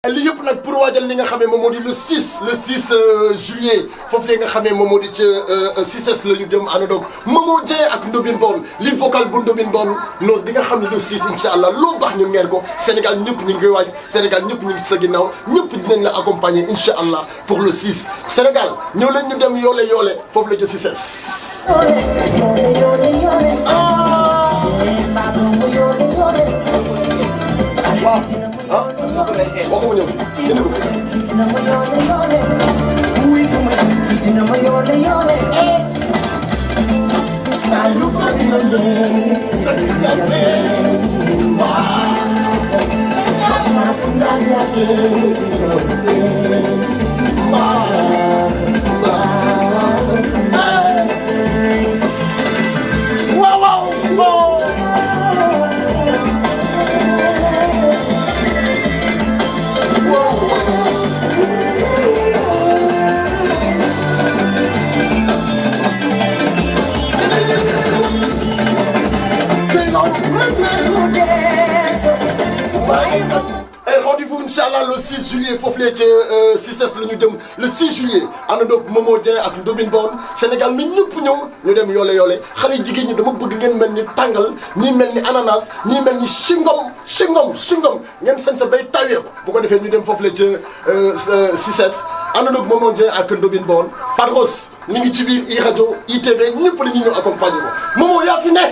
li yëpp nag pour waajal li nga xamee moom moo di le 6 juillet foofu li nga xamee moom moo di ca CICES la ñu jëm àndandoog Momo Dieng ak Ndobine Bon li vocal bu Ndobine Bon noonu di nga xam ne le 6 incha allah loo baax ñu ngeer ko Sénégal ñëpp ñu ngi koy waaj Sénégal ñëpp ñu ngi sa ginnaaw ñëpp dinañ la accompagner incha allah pour le 6 Sénégal ñëw leen ñu dem yoole yoole foofu la jë CICES. waaw ah waxuma ñëw indi ko. Rendez-vous Inch'Allah le 6 juillet foofu la ca CICES la ñu jëm le 6 juillet àndandoog Momo Dieng ak Ndobine Bon Sénégal mi ñëpp ñëw ñu dem yoole yoole xale jigéen ñi dama bëgg ngeen mel ni tàngal ñii mel ni ananas ñii mel ni chingom ngeen sañ sa bay tawee ko bu ko defee ñu dem foofu la ca CICES àndandoog Momo Dieng ak Ndobine Bon Padros ñu ngi ci biir iRadio ITV ñëpp la ñu ñëw accompagner ko Momo yaa fi ne.